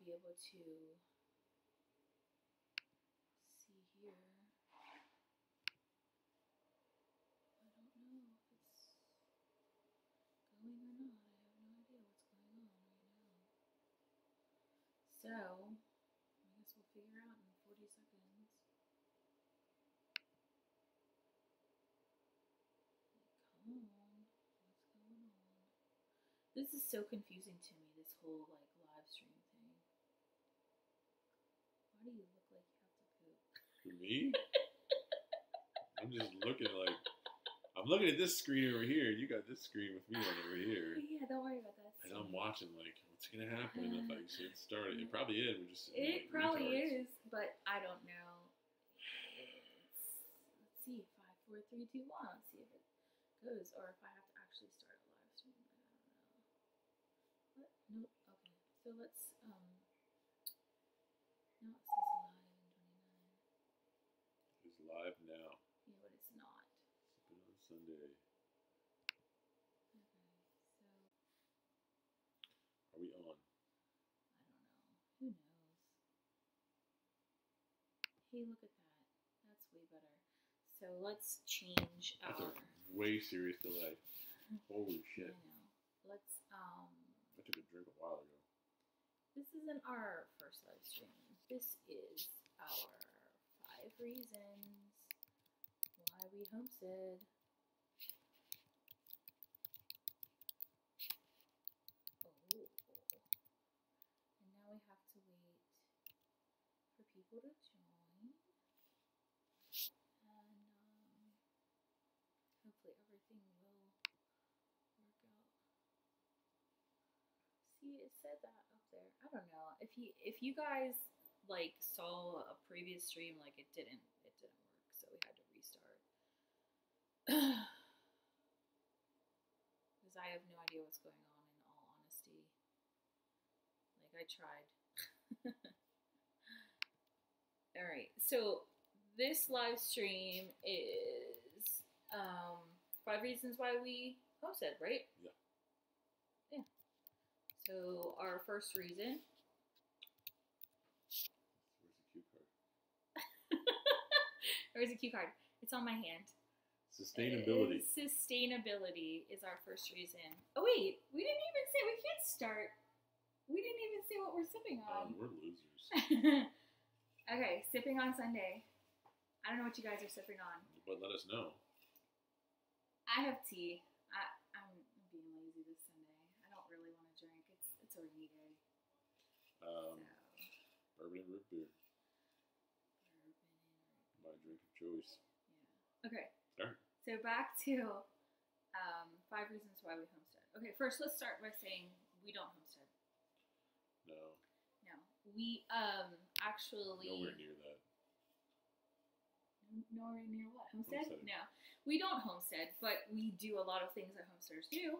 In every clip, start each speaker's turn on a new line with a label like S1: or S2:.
S1: be able to see here. I don't know if it's going or not. I have no idea what's going on right now. So, I guess we'll figure out in 40 seconds. Come on, what's going on? This is so confusing to me, this whole like live stream thing. Why do you look like you have to poop?
S2: For me? I'm just looking like, I'm looking at this screen over here. You got this screen with me on over here.
S1: Yeah, don't worry about that.
S2: And I'm watching like, what's going to happen if I should start it? It probably is. We're just
S1: It
S2: like,
S1: probably
S2: retards.
S1: is, but I don't know. Let's see. 5, 4, 3, 2, 1. Let's see if it goes, or if I have to actually start a live stream. I don't know. What? Nope. Okay. So let's no, it says live in 29.
S2: It's live now.
S1: Yeah, but it's not.
S2: Sippin On Sunday.
S1: Okay. So
S2: Are we on?
S1: I don't know. Who knows? Hey, look at that. That's way better. So let's change
S2: That's
S1: our.
S2: a way serious delay. Holy
S1: I
S2: shit.
S1: know. Let's
S2: I took a drink a while ago.
S1: This isn't our first live stream. This is our 5 reasons why we homestead. Oh. And now we have to wait for people to join. And hopefully everything will work out. See, it said that up there. I don't know. If you guys like saw a previous stream, like it didn't work, so we had to restart. Because I have no idea what's going on, in all honesty. Like, I tried. Alright, so this live stream is 5 reasons why we homestead, right?
S2: Yeah.
S1: Yeah. So our first reason.
S2: Where's the cue card?
S1: Where's the cue card? It's on my hand.
S2: Sustainability.
S1: Sustainability is our first reason. Oh wait, we didn't even say we can't start. We didn't even say what we're sipping on.
S2: We're losers.
S1: Okay, Sipping On Sunday. I don't know what you guys are sipping on.
S2: But let us know.
S1: I have tea. I'm being lazy this Sunday. I don't really want to drink. It's a rainy day.
S2: Bourbon and root beer. My drink of choice.
S1: Yeah. Okay.
S2: Start.
S1: So back to 5 reasons why we homestead. Okay, first let's start by saying we don't homestead.
S2: No.
S1: No, we actually.
S2: Nowhere near that.
S1: Nowhere near what? Homestead?
S2: Homesteading.
S1: No, we don't homestead, but we do a lot of things that homesteaders do.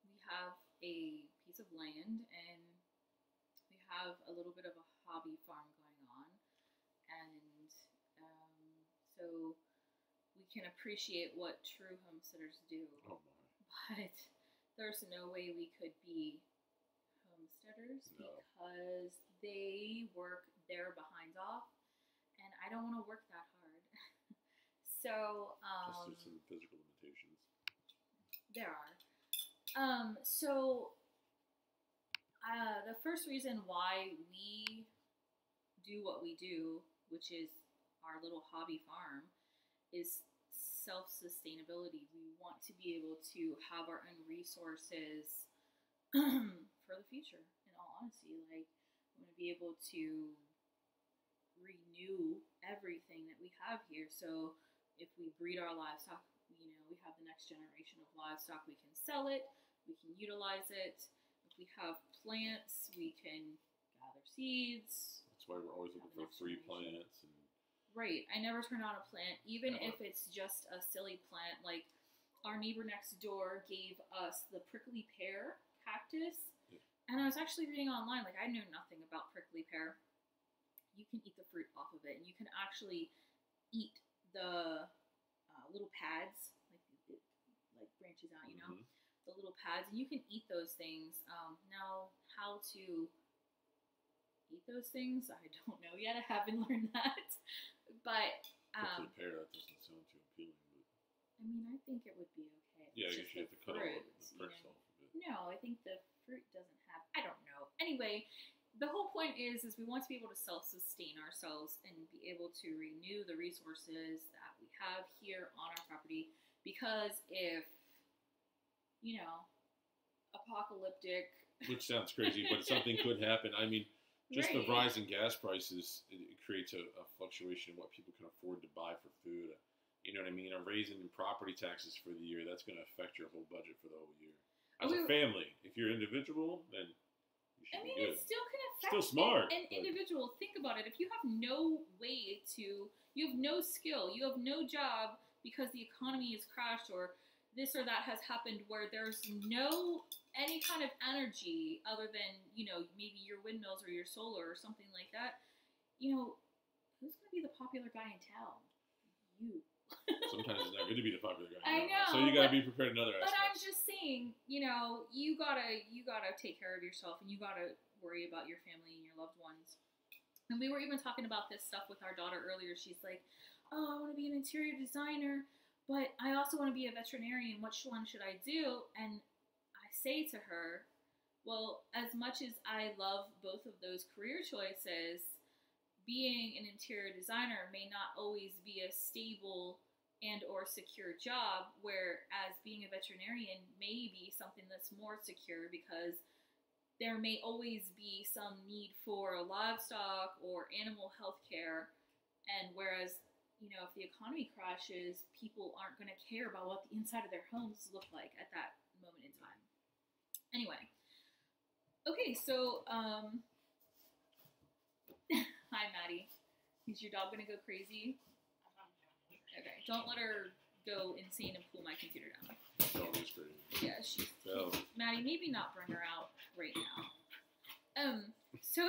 S1: We have a piece of land, and we have a little bit of a hobby farm going on, and so we can appreciate what true homesteaders do.
S2: Oh my.
S1: But there's no way we could be homesteaders because they work their behinds off, and I don't want to work that hard. So
S2: Just some physical limitations.
S1: there are. The first reason why we do what we do, which is our little hobby farm, is self-sustainability. We want to be able to have our own resources for the future, in all honesty. Like, we want to be able to renew everything that we have here. So if we breed our livestock, we have the next generation of livestock, we can sell it, we can utilize it. If we have plants, we can gather seeds.
S2: That's why we're always looking for free plants. And
S1: right. I never turn on a plant, even
S2: Never.
S1: if it's just a silly plant. Like, our neighbor next door gave us the prickly pear cactus.
S2: Yeah.
S1: And I was actually reading online, like, I knew nothing about prickly pear. You can eat the fruit off of it, and you can actually eat the little pads, like branches out, the little pads, and you can eat those things. Now, how to eat those things. I don't know yet. I haven't learned that. But
S2: For the pear, that doesn't sound too appealing. But
S1: I mean, I think it would be okay.
S2: yeah, I
S1: It's
S2: guess
S1: just
S2: you have to cut all
S1: fruit,
S2: the
S1: you
S2: perks
S1: know?
S2: off of it.
S1: No, I think the fruit doesn't have. I don't know. Anyway, the whole point is we want to be able to self-sustain ourselves and be able to renew the resources that we have here on our property. Because if, apocalyptic.
S2: Which sounds crazy, but something could happen. I mean, just the
S1: Right.
S2: rise in gas prices, it creates a fluctuation in what people can afford to buy for food. You know what I mean? A raising in property taxes for the year, that's going to affect your whole budget for the whole year. As a family, if you're individual, then you should be good.
S1: It still can affect
S2: Still smart,
S1: an individual. Think about it. If you have no way to, you have no skill, you have no job because the economy has crashed or this or that has happened where there's no any kind of energy other than, maybe your windmills or your solar or something like that, who's going to be the popular guy in town? You.
S2: Sometimes it's not good to be the popular guy.
S1: I know.
S2: So you got to be prepared in other
S1: But
S2: aspects.
S1: I'm just saying, you gotta take care of yourself and you gotta worry about your family and your loved ones. And we were even talking about this stuff with our daughter earlier. She's like, oh, I want to be an interior designer, but I also want to be a veterinarian. Which one should I do? And I say to her, well, as much as I love both of those career choices, being an interior designer may not always be a stable and or secure job, whereas being a veterinarian may be something that's more secure because there may always be some need for livestock or animal health care. And whereas, if the economy crashes, people aren't going to care about what the inside of their homes look like at that moment in time. Anyway. Okay, so, hi, Maddie. Is your dog going to go crazy? Okay, don't let her go insane and pull my computer down.
S2: No, it's crazy.
S1: Yeah, she's...
S2: So,
S1: Maddie, maybe not bring her out right now. So...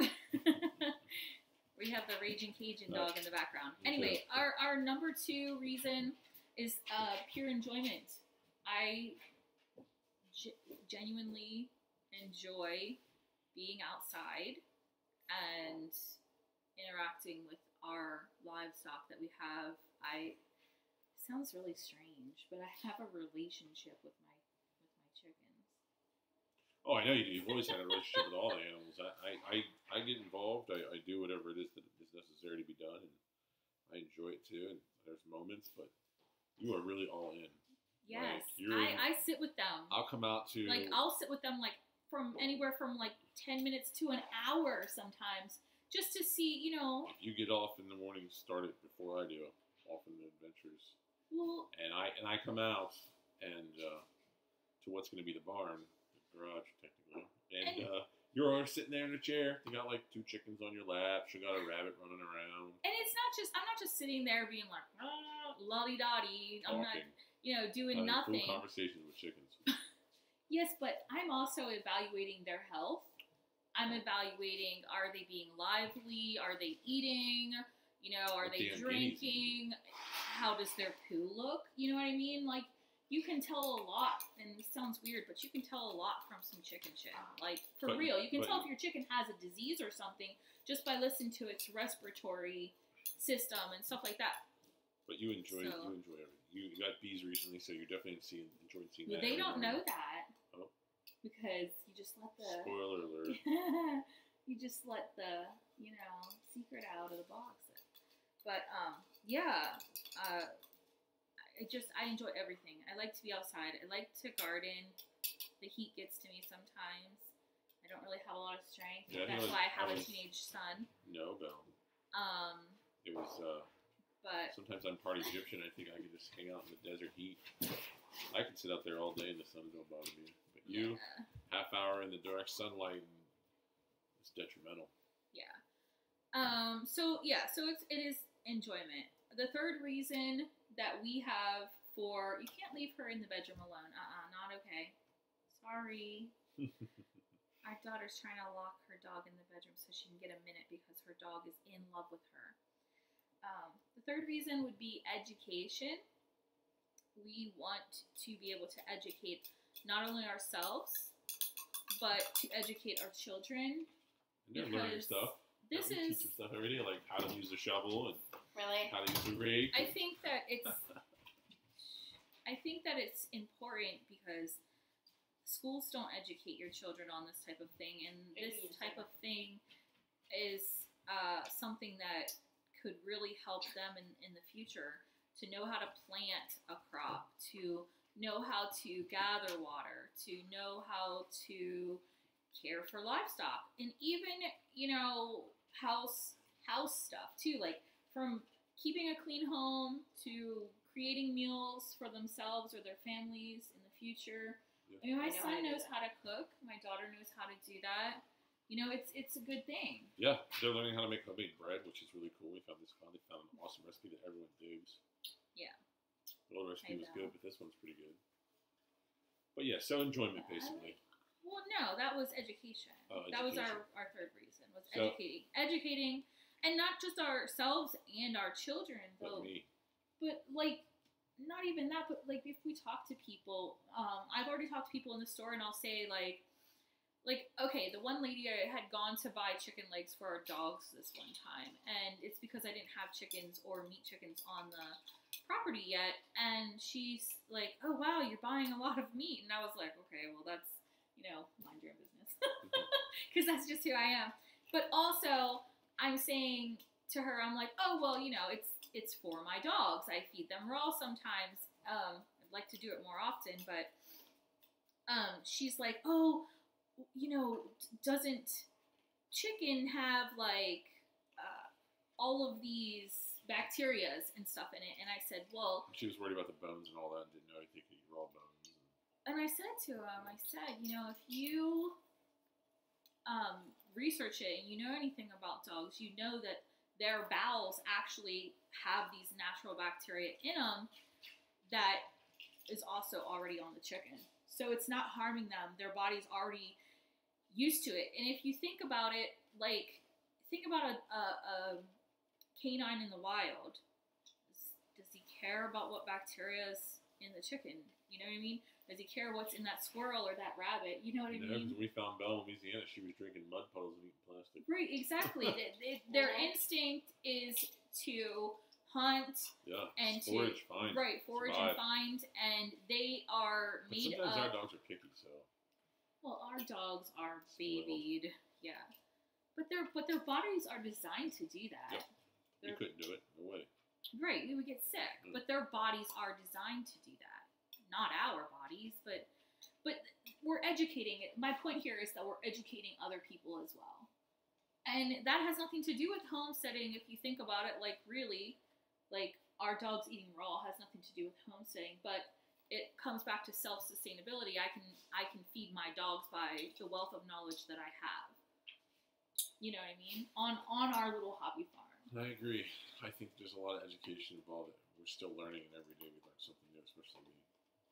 S1: we have the raging Cajun dog in the background. Anyway, our number 2 reason is pure enjoyment. I genuinely enjoy being outside and interacting with our livestock that we have. Sounds really strange, but I have a relationship with my chickens.
S2: oh, I know you do. You've always had a relationship with all the animals. I get involved. I do whatever it is that is necessary to be done, and I enjoy it too. And there's moments, but you are really all in.
S1: Yes,
S2: Like,
S1: I sit with them.
S2: I'll come out to
S1: I'll sit with them from anywhere from 10 minutes to an hour sometimes, just to see,
S2: You get off in the morning, start it before I do. Off in the adventures.
S1: Well,
S2: And I come out and to what's going to be the barn, the garage technically, and you're already sitting there in a chair. You got 2 chickens on your lap. You got a rabbit running around.
S1: and I'm not just sitting there being like, lolly-dotty. I'm not, doing
S2: Having
S1: nothing.
S2: Full conversations with chickens.
S1: Yes, but I'm also evaluating their health. I'm evaluating, are they being lively? Are they eating? Are they drinking? How does their poo look? You know what I mean? You can tell a lot, and this sounds weird, but you can tell a lot from some chicken shit. For real. You can tell if your chicken has a disease or something just by listening to its respiratory system and stuff like that.
S2: But you enjoy everything. You got bees recently, so you're definitely enjoying seeing that.
S1: They don't know that.
S2: Oh.
S1: Because you just let the...
S2: Spoiler alert.
S1: you just let the, secret out of the box. But, I enjoy everything. I like to be outside. I like to garden. The heat gets to me sometimes. I don't really have a lot of strength.
S2: Yeah,
S1: That's why I have a teenage son.
S2: No, Belle. It was,
S1: but
S2: sometimes I'm part Egyptian. I think I could just hang out in the desert heat. I could sit out there all day and the sun don't bother me. But you, half hour in the direct sunlight, it's detrimental.
S1: Yeah. So it is enjoyment. The third reason that we have for, you can't leave her in the bedroom alone. Not okay. Sorry. Our daughter's trying to lock her dog in the bedroom so she can get a minute because her dog is in love with her. The third reason would be education. We want to be able to educate not only ourselves, but to educate our children.
S2: And they're learning stuff.
S1: this
S2: we teach them stuff every day, like how to use the shovel and how to use the rake.
S1: I think that it's important because schools don't educate your children on this type of thing, and this type of thing is something that could really help them in the future to know how to plant a crop, to know how to gather water, to know how to care for livestock, and even, house stuff too, like from keeping a clean home to creating meals for themselves or their families in the future. Yeah. I mean, my son knows how to cook. My daughter knows how to do that. It's a good thing.
S2: Yeah, they're learning how to make homemade bread, which is really cool. They found an awesome recipe that everyone digs.
S1: Yeah.
S2: The old recipe was good, but this one's pretty good. But yeah, so enjoyment basically.
S1: Well, no, that was education.
S2: Oh, education.
S1: That was our third reason, was educating, and not just ourselves and our children, though.
S2: But me.
S1: But like, not even that. But like, if we talk to people, I've already talked to people in the store, and I'll say like, okay, the one lady had gone to buy chicken legs for our dogs this one time, and it's because I didn't have chickens or meat chickens on the property yet, and she's like, oh wow, you're buying a lot of meat, and I was like, okay, well that's, mind your own business, because that's just who I am. But also, I'm saying to her, I'm like, oh well, it's for my dogs. I feed them raw sometimes. I'd like to do it more often, but she's like, oh, doesn't chicken have like all of these bacterias and stuff in it? And I said, well,
S2: she was worried about the bones and all that, and didn't know if they could eat raw bones.
S1: And I said to him, if you research it and you know anything about dogs, you know that their bowels actually have these natural bacteria in them that is also already on the chicken. So it's not harming them. Their body's already used to it. And if you think about it, like, think about a canine in the wild. Does he care about what bacteria is in the chicken? You know what I mean? Does he care what's in that squirrel or that rabbit? You know what I mean?
S2: Because we found Belle in Louisiana, she was drinking mud puddles and eating plastic.
S1: Right, exactly. Their instinct is to hunt and
S2: forage, find.
S1: Right, forage and find, and they are made
S2: but sometimes our dogs are picky, so.
S1: Well, our dogs are babied, yeah. But their bodies are designed to do that.
S2: Yep. You couldn't do it, no way.
S1: Right, we would get sick, but their bodies are designed to do that. Not our bodies, but we're educating it. My point here is that we're educating other people as well. And that has nothing to do with homesteading. If you think about it, like really, like our dogs eating raw has nothing to do with homesteading, but it comes back to self-sustainability. I can feed my dogs by the wealth of knowledge that I have. You know what I mean? On our little hobby farm.
S2: I agree. I think there's a lot of education involved. We're still learning, and every day we learn something new, especially me.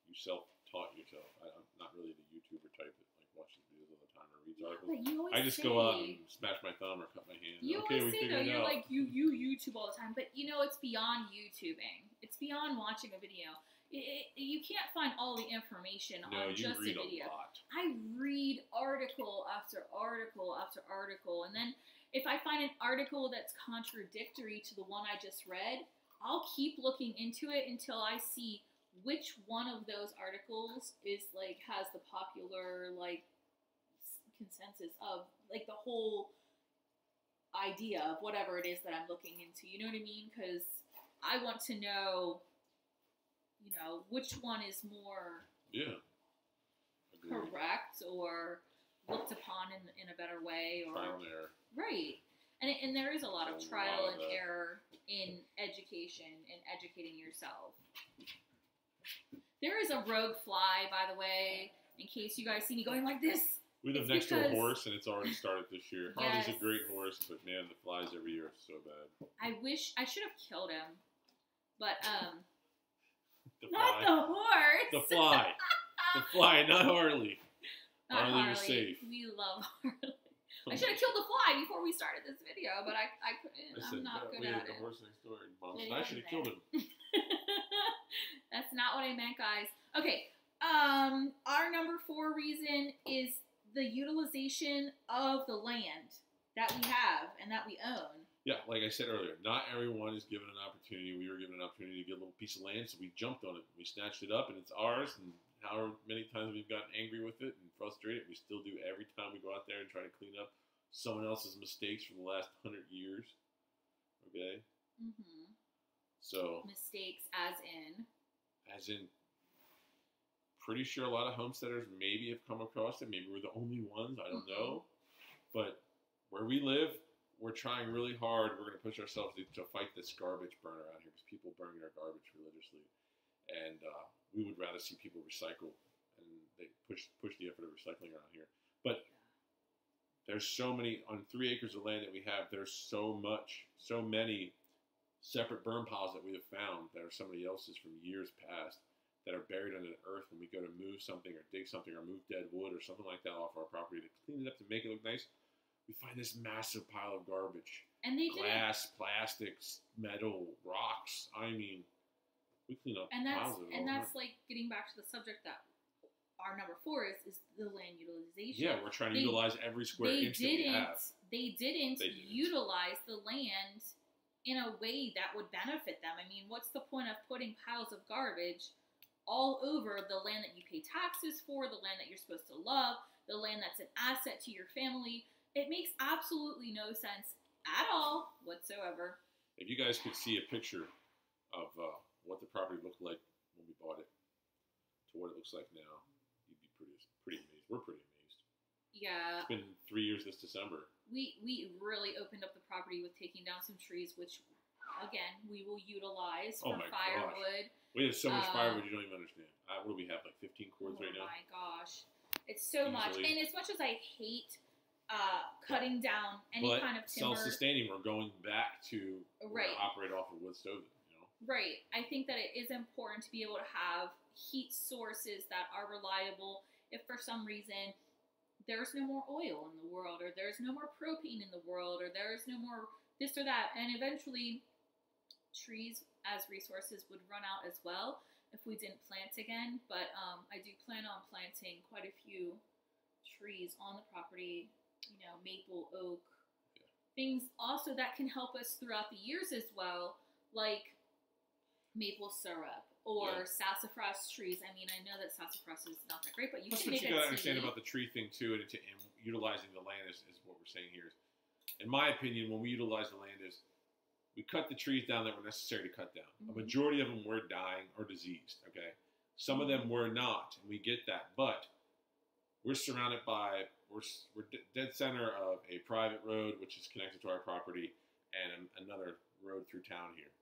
S2: You self-taught yourself. I'm not really the YouTuber type that like watches videos all the time or reads articles. I just go out and smash my thumb or cut my hand.
S1: You always say though, you're like you YouTube all the time, but it's beyond YouTubing. It's beyond watching a video. You can't find all the information on just a video. I read article after article after article, and then if I find an article that's contradictory to the one I just read, I'll keep looking into it until I see which one of those articles is like has the popular like consensus of like the whole idea of whatever it is that I'm looking into. You know what I mean? Because I want to know, which one is more correct or looked upon in a better way, or
S2: trial and error.
S1: Right. And there is a lot of trial and error in education and educating yourself. There is a rogue fly, by the way, in case you guys see me going like this.
S2: We live next to a horse, and it's already started this year. Harley's a great horse, but man, the flies every year are so bad.
S1: I wish I should have killed him, but
S2: the
S1: not the horse.
S2: The fly, the fly, not Harley.
S1: Not
S2: Harley was safe.
S1: We love Harley. I should have killed the fly before we started this video, but I couldn't. I'm not good at it.
S2: The horse next door, and Mom said I should have killed him.
S1: That's not what I meant, guys. Okay, our number 4 reason is the utilization of the land. that we have and that we own.
S2: Yeah, like I said earlier, not everyone is given an opportunity. We were given an opportunity to get a little piece of land, so we jumped on it. We snatched it up, and it's ours. And however many times we've gotten angry with it and frustrated, we still do every time we go out there and try to clean up someone else's mistakes from the last 100 years. Okay?
S1: Mm-hmm.
S2: So
S1: mistakes as in,
S2: pretty sure a lot of homesteaders maybe have come across it. Maybe we're the only ones. I don't know. But where we live, we're trying really hard. We're going to push ourselves to fight this garbage burner out here because people burn their garbage religiously. And we would rather see people recycle, and they push the effort of recycling around here. But there's so many, on 3 acres of land that we have, there's so many separate burn piles that we have found that are somebody else's from years past that are buried under the earth when we go to move something or dig something or move dead wood or something like that off our property to clean it up to make it look nice. We find this massive pile of garbage.
S1: And they
S2: glass, plastics, metal, rocks. I mean, we clean up piles of it.
S1: And that's like getting back to the subject that our number 4 is the land utilization.
S2: Yeah, we're trying to utilize every square inch that we have.
S1: They didn't utilize the land in a way that would benefit them. I mean, what's the point of putting piles of garbage all over the land that you pay taxes for, the land that you're supposed to love, the land that's an asset to your family? It makes absolutely no sense at all whatsoever.
S2: If you guys could see a picture of what the property looked like when we bought it to what it looks like now, you'd be pretty amazed. We're pretty amazed.
S1: Yeah.
S2: It's been 3 years this December.
S1: We really opened up the property with taking down some trees, which, again, we will utilize for firewood.
S2: Gosh. We have so much firewood you don't even understand. What do we have, like 15 cords right now?
S1: Oh my gosh. It's so much. And as much as I hate cutting down any kind of timber.
S2: Self-sustaining, we're going back to operate off of wood stove, you know?
S1: Right. I think that it is important to be able to have heat sources that are reliable. If for some reason there's no more oil in the world, or there's no more propane in the world, or there's no more this or that, and eventually trees as resources would run out as well if we didn't plant again. But I do plan on planting quite a few trees on the property. You know, maple, oak, things also that can help us throughout the years as well, like maple syrup or sassafras trees. I mean, I know that sassafras is not that great, but you can make it. What you got to understand
S2: about the tree thing too, and utilizing the land is what we're saying here. In my opinion, when we utilize the land, is we cut the trees down that were necessary to cut down. A majority of them were dying or diseased. Okay, some of them were not, and we get that, but we're surrounded by. We're dead center of a private road, which is connected to our property, and another road through town here.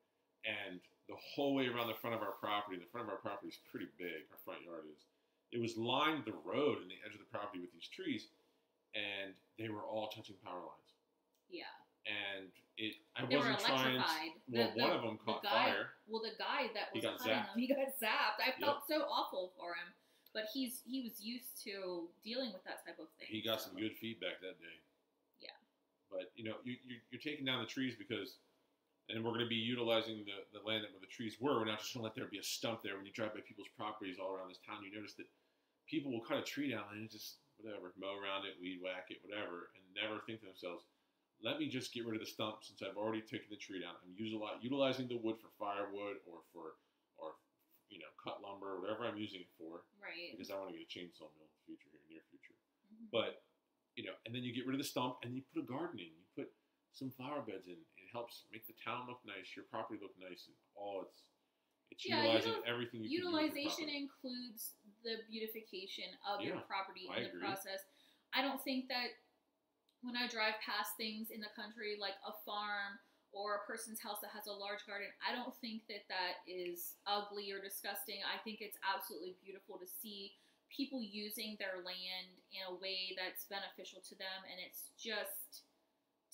S2: And the whole way around the front of our property, the front of our property is pretty big, our front yard is. It was lined the road and the edge of the property with these trees, and they were all touching power lines.
S1: Yeah.
S2: And
S1: they were electrified.
S2: One of them caught fire.
S1: Well, the guy that was cutting them, he got zapped. I felt so awful for him. But he was used to dealing with that type of thing.
S2: He got some good feedback that day.
S1: Yeah.
S2: But, you know, you're taking down the trees because, and we're going to be utilizing the land where the trees were. We're not just going to let there be a stump there. When you drive by people's properties all around this town, you notice that people will cut a tree down and just, whatever, mow around it, weed whack it, whatever, and never think to themselves, let me just get rid of the stump since I've already taken the tree down. I'm utilizing the wood for firewood or for you know, cut lumber, or whatever I'm using it for.
S1: Right.
S2: Because I want to get a chainsaw mill in the future, near future. But, you know, and then you get rid of the stump, and you put a garden in. You put some flower beds in. It helps make the town look nice, your property look nice, and it's utilizing everything you can do.
S1: Utilization includes the beautification of your property in the process. I don't think that when I drive past things in the country, like a farm, or a person's house that has a large garden, I don't think that is ugly or disgusting. I think it's absolutely beautiful to see people using their land in a way that's beneficial to them, and it's just,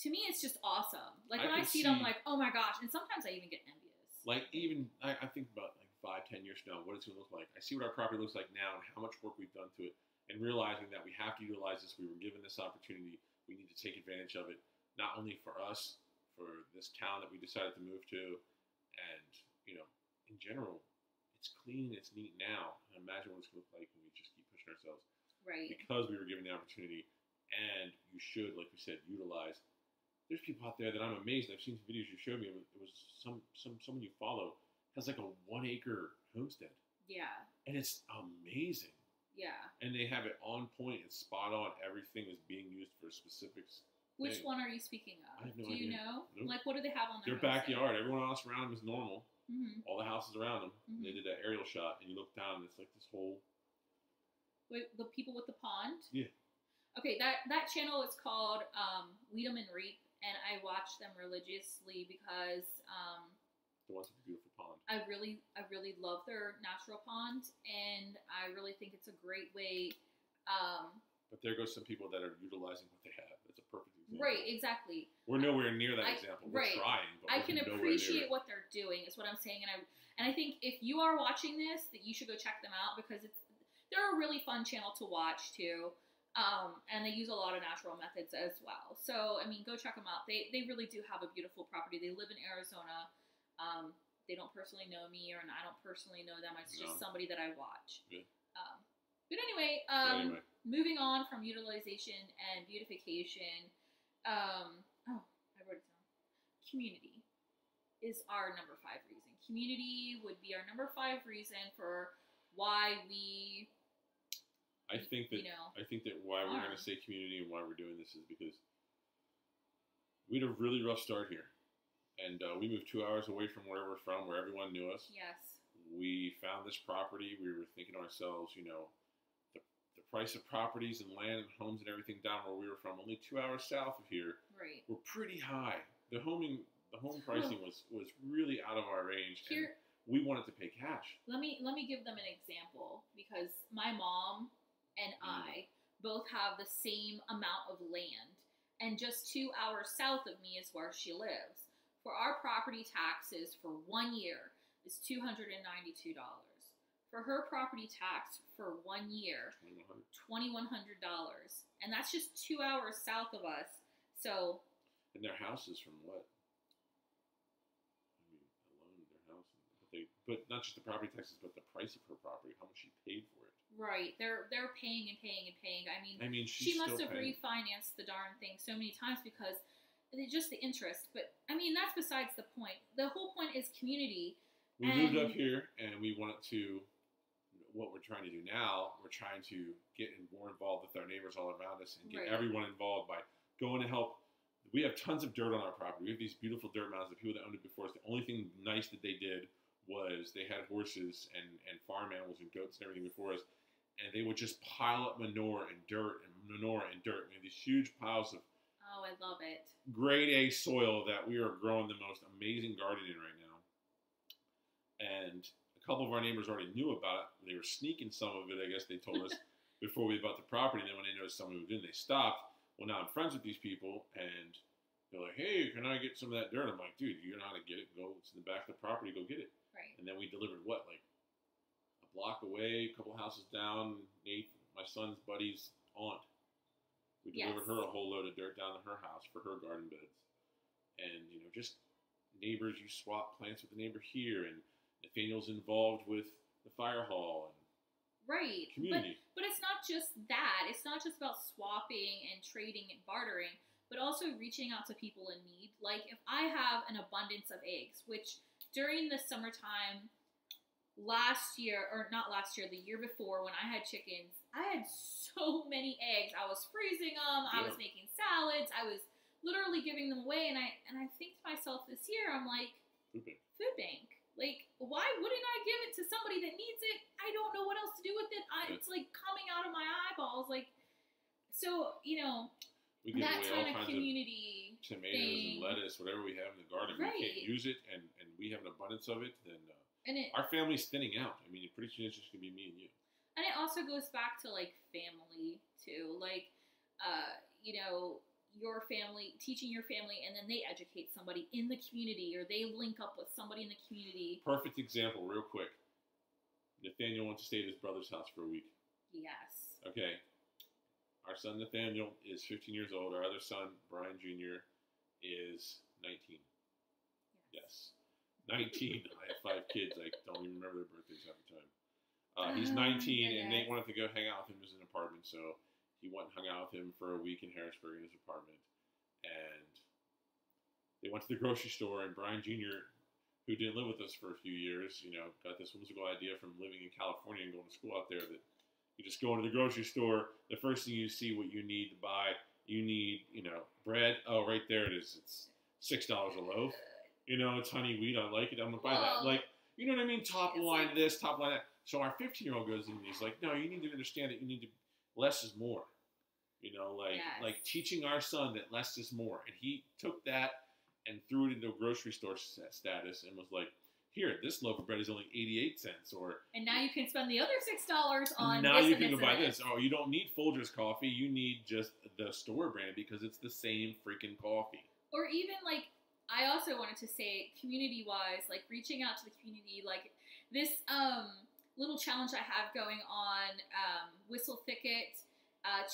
S1: to me, it's just awesome. Like, when I see it, I'm like, oh my gosh, and sometimes I even get envious.
S2: Like, I think about, like, 5-10 years from now, what it's going to look like. I see what our property looks like now and how much work we've done to it, and realizing that we have to utilize this. We were given this opportunity. We need to take advantage of it, not only for us, for this town that we decided to move to, and, you know, in general, it's clean, it's neat now. And imagine what it's going to look like when we just keep pushing ourselves.
S1: Right.
S2: Because we were given the opportunity, and you should, like we said, utilize. There's people out there that I'm amazed. I've seen some videos you showed me. It was someone you follow has like a 1 acre homestead.
S1: Yeah.
S2: And it's amazing.
S1: Yeah.
S2: And they have it on point. It's spot on. Everything is being used for specifics.
S1: Which one are you speaking of?
S2: I have no
S1: idea. Do you know?
S2: Nope.
S1: Like, what do they have on
S2: their
S1: homestead?
S2: backyard? Everyone else around them is normal.
S1: Mm-hmm.
S2: All the houses around them.
S1: Mm-hmm.
S2: They did that aerial shot, and you look down, and it's like this whole.
S1: Wait, the people with the pond?
S2: Yeah.
S1: Okay, that channel is called Weed 'em and Reap, and I watch them religiously because
S2: the ones with the beautiful pond.
S1: I really love their natural pond, and I really think it's a great way.
S2: But there goes some people that are utilizing what they have. That's a perfect example.
S1: Right, exactly.
S2: We're nowhere near that example. We're trying, but
S1: I can appreciate what they're doing, is what I'm saying, and I think if you are watching this, that you should go check them out because they're a really fun channel to watch too. And they use a lot of natural methods as well. So, I mean, go check them out. They really do have a beautiful property. They live in Arizona. They don't personally know me, and I don't personally know them. It's just somebody that I watch.
S2: Yeah.
S1: But anyway, moving on from utilization and beautification. I wrote it down. Community is our number 5 reason. Community would be our number 5 reason for why we.
S2: I think that why we're going to say community and why we're doing this is because we had a really rough start here, and we moved 2 hours away from where we're from, where everyone knew us.
S1: Yes. We
S2: found this property. We were thinking to ourselves, the price of properties and land and homes and everything down where we were from, only 2 hours south of here,
S1: right,
S2: were pretty high. The home pricing was really out of our range.
S1: Here,
S2: and we wanted to pay cash.
S1: Let me give them an example because my mom and I both have the same amount of land, and just 2 hours south of me is where she lives. For our property taxes for 1 year is $292. For her property tax for 1 year, $2,100, and that's just 2 hours south of us. So,
S2: and their house is from what? I mean, alone their house, but not just the property taxes, but the price of her property, how much she paid for it.
S1: Right, they're paying and paying and paying. I mean
S2: she
S1: must have refinanced the darn thing so many times because it's just the interest. But I mean, that's besides the point. The whole point is community.
S2: We moved up here, and we wanted to. What we're trying to do now, we're trying to get more involved with our neighbors all around us and get everyone involved by going to help. We have tons of dirt on our property. We have these beautiful dirt mounds. The people that owned it before us, the only thing nice that they did was they had horses and farm animals and goats and everything before us, and they would just pile up manure and dirt and manure and dirt. We have these huge piles of
S1: I love it.
S2: Grade A soil that we are growing the most amazing garden in right now. And a couple of our neighbors already knew about it. They were sneaking some of it, I guess they told us, before we bought the property. And then when they noticed someone moved in, they stopped. Well, now I'm friends with these people, and they're like, hey, can I get some of that dirt? I'm like, dude, you know how to get it. Go, it's in the back of the property. Go get it.
S1: Right.
S2: And then we delivered what, like a block away, a couple houses down, Nate, my son's buddy's aunt. We delivered her a whole load of dirt down to her house for her garden beds. And, just neighbors, you swap plants with the neighbor here, and Nathaniel's involved with the fire hall. And
S1: right.
S2: Community.
S1: But it's not just that. It's not just about swapping and trading and bartering, but also reaching out to people in need. Like, if I have an abundance of eggs, which during the summertime last year, or not last year, the year before when I had chickens, I had so many eggs. I was freezing them. I was making salads. I was literally giving them away. And I think to myself this year, I'm like, food bank. Like, why wouldn't I give it to somebody that needs it? I don't know what else to do with it. It's like coming out of my eyeballs. Like, so,
S2: we give
S1: that
S2: away
S1: kind
S2: all
S1: of
S2: kinds
S1: community
S2: of tomatoes and lettuce, whatever we have in the garden.
S1: Right.
S2: We can't use it, and we have an abundance of it, then
S1: and
S2: our family's thinning out. I mean, pretty soon it's just going to be me and you.
S1: And it also goes back to, like, family, too. Like, your family, teaching your family, and then they educate somebody in the community, or they link up with somebody in the community.
S2: Perfect example, real quick. Nathaniel went to stay at his brother's house for a week.
S1: Yes.
S2: Okay. Our son Nathaniel is 15 years old. Our other son, Brian Jr., is 19. Yes. 19. I have 5 kids. I don't even remember their birthdays half the time. He's 19, and Nate wanted to go hang out with him in an apartment, so he went and hung out with him for a week in Harrisburg in his apartment, and they went to the grocery store, and Brian Jr., who didn't live with us for a few years, got this whimsical idea from living in California and going to school out there that you just go into the grocery store, the first thing you see what you need to buy, you need, bread. Oh, right there it is. It's $6 a loaf. It's honey wheat. I like it. I'm going to buy that. Like, you know what I mean? Top line this, top line that. So our 15-year-old goes in and he's like, no, you need to understand that you need to, less is more. Like teaching our son that less is more. And he took that and threw it into a grocery store status and was like, here, this loaf of bread is only 88 cents.
S1: And now you can spend the other $6 on
S2: now
S1: this
S2: you can go buy this. Oh, you don't need Folgers coffee. You need just the store brand because it's the same freaking coffee.
S1: Or even, like, I also wanted to say, community-wise, like, reaching out to the community, like, this little challenge I have going on, Whistle Thicket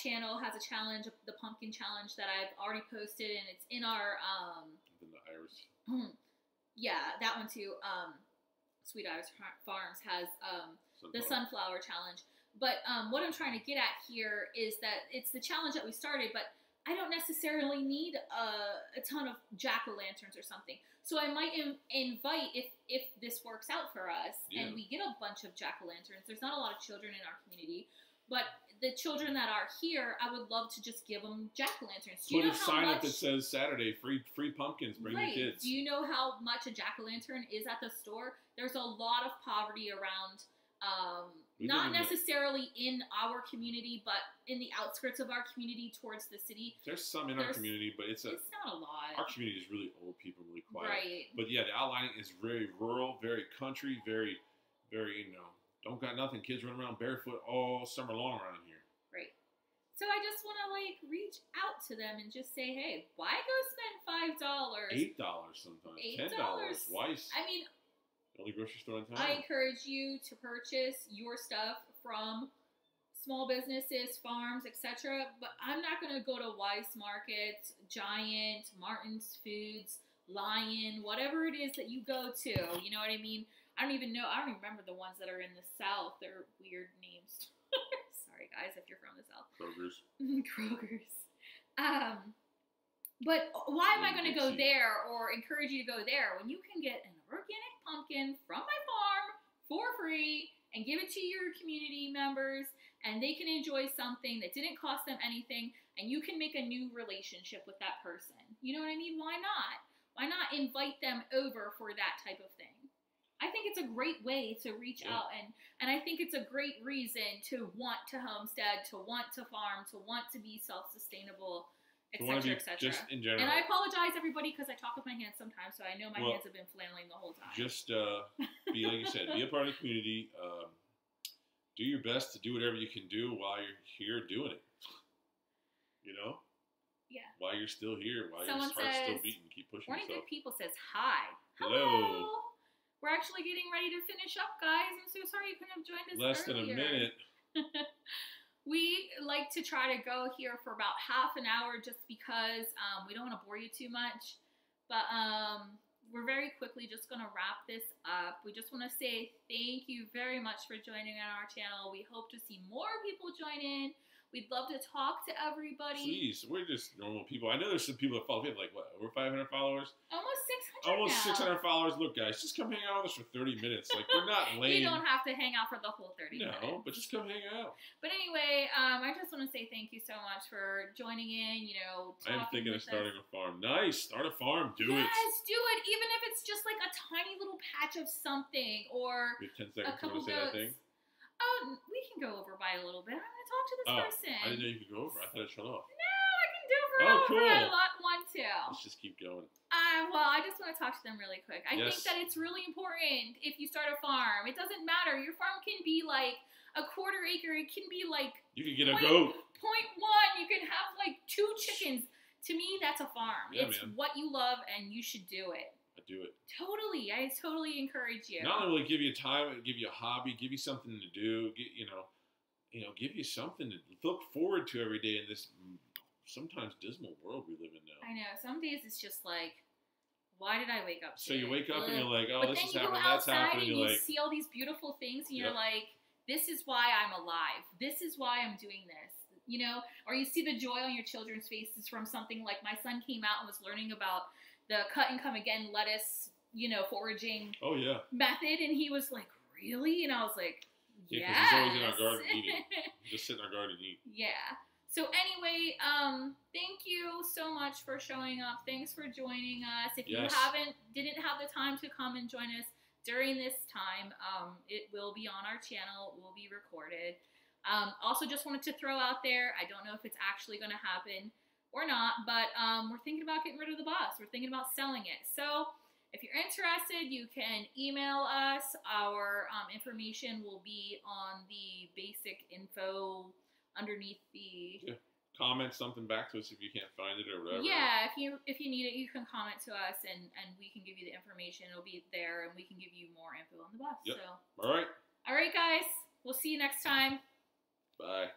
S1: channel has a challenge, the pumpkin challenge that I've already posted, and it's in our...
S2: the iris.
S1: Yeah, that one too. Sweet Iris Farms has the sunflower challenge. But what I'm trying to get at here is that it's the challenge that we started, but I don't necessarily need a ton of jack-o'-lanterns or something. So I might invite, if this works out for us, and we get a bunch of jack-o'-lanterns. There's not a lot of children in our community, but the children that are here, I would love to just give them jack-o'-lanterns.
S2: Put a sign up that says Saturday, free pumpkins, bring your kids.
S1: Do you know how much a jack-o'-lantern is at the store? There's a lot of poverty around, not necessarily in our community, but in the outskirts of our community towards the city.
S2: There's some in our community, but it's
S1: not a lot.
S2: Our community is really old people, really quiet.
S1: Right.
S2: But yeah, the outlining is very rural, very country, very, very, don't got nothing. Kids run around barefoot all summer long around here.
S1: Right. So I just want to, like, reach out to them and just say, hey, why go spend $5?
S2: $8 sometimes. $10 twice.
S1: I mean,
S2: the only grocery store in town.
S1: I encourage you to purchase your stuff from small businesses, farms, etc. But I'm not going to go to Weiss Markets, Giant, Martin's Foods, Lion, whatever it is that you go to. You know what I mean? I don't even remember the ones that are in the South. They're weird names. Sorry, guys, if you're from the South.
S2: Kroger's.
S1: Kroger's. But why am I going to go there or encourage you to go there when you can get an organic pumpkin from my farm for free and give it to your community members and they can enjoy something that didn't cost them anything and you can make a new relationship with that person. You know what I mean? Why not? Why not invite them over for that type of thing? I think it's a great way to reach out, and I think it's a great reason to want to homestead, to want to farm, to want to be self-sustainable, etc., etc.
S2: Just in general.
S1: And I apologize, everybody, because I talk with my hands sometimes, so I know my hands have been flailing the whole time.
S2: Just be, like you said, be a part of the community. Do your best to do whatever you can do while you're here doing it.
S1: Yeah.
S2: While you're still here, while your heart's still beating, keep pushing yourself.
S1: Morning Good People says hi.
S2: Hello.
S1: We're actually getting ready to finish up, guys. I'm so sorry you couldn't have joined us
S2: Less than a minute.
S1: We like to try to go here for about half an hour just because we don't want to bore you too much. But we're very quickly just going to wrap this up. We just want to say thank you very much for joining on our channel. We hope to see more people join in. We'd love to talk to everybody.
S2: Please, we're just normal people. I know there's some people that follow me, like, what, over 500 followers?
S1: Almost 600
S2: Almost
S1: now.
S2: 600 followers. Look, guys, just come hang out with us for 30 minutes. Like, we're not lame.
S1: You don't have to hang out for the whole 30 minutes.
S2: No, but just come hang out.
S1: But anyway, I just want to say thank you so much for joining in,
S2: I'm thinking of starting a farm. Nice. Start a farm. Do it.
S1: Yes, do it. Even if it's just like a tiny little patch of something or
S2: We have 10 seconds
S1: a couple
S2: to say that thing.
S1: Oh, we can go over by a little bit. I'm going to talk to this person.
S2: I didn't know you could go over. I thought it shut off.
S1: No, I can do over.
S2: Cool.
S1: I want to.
S2: Let's just keep going.
S1: Well, I just want to talk to them really quick. I think that it's really important if you start a farm. It doesn't matter. Your farm can be like a quarter acre. It can be like
S2: you can get a goat.
S1: 0.1. You can have like 2 chickens. To me, that's a farm.
S2: Yeah,
S1: it's what you love, and you should do it.
S2: Do it.
S1: Totally. I totally encourage you.
S2: Not only will it give you time, it'll give you a hobby, give you something to do, give you something to look forward to every day in this sometimes dismal world we live in now.
S1: I know. Some days it's just like, why did I wake up today?
S2: So you wake up and you're like,
S1: but
S2: this
S1: is
S2: happening,
S1: that's
S2: that's
S1: and
S2: happening.
S1: you see all these beautiful things and you're like, this is why I'm alive. This is why I'm doing this. you know, or you see the joy on your children's faces from something like my son came out and was learning about the cut and come again lettuce, you know, foraging method, and he was like, really? And I was like,
S2: yeah, because he's always in our garden eating. Just sit in our garden and eat.
S1: Yeah. So anyway, thank you so much for showing up. Thanks for joining us. If you didn't have the time to come and join us during this time, it will be on our channel. It will be recorded. Also, just wanted to throw out there, I don't know if it's actually going to happen or not, but we're thinking about getting rid of the bus. We're thinking about selling it. So if you're interested, you can email us. Our information will be on the basic info underneath the
S2: comment something back to us if you can't find it or whatever.
S1: Yeah, if you need it, you can comment to us and we can give you the information. It'll be there and we can give you more info on the bus.
S2: Yep.
S1: So
S2: All right,
S1: guys, we'll see you next time.
S2: Bye.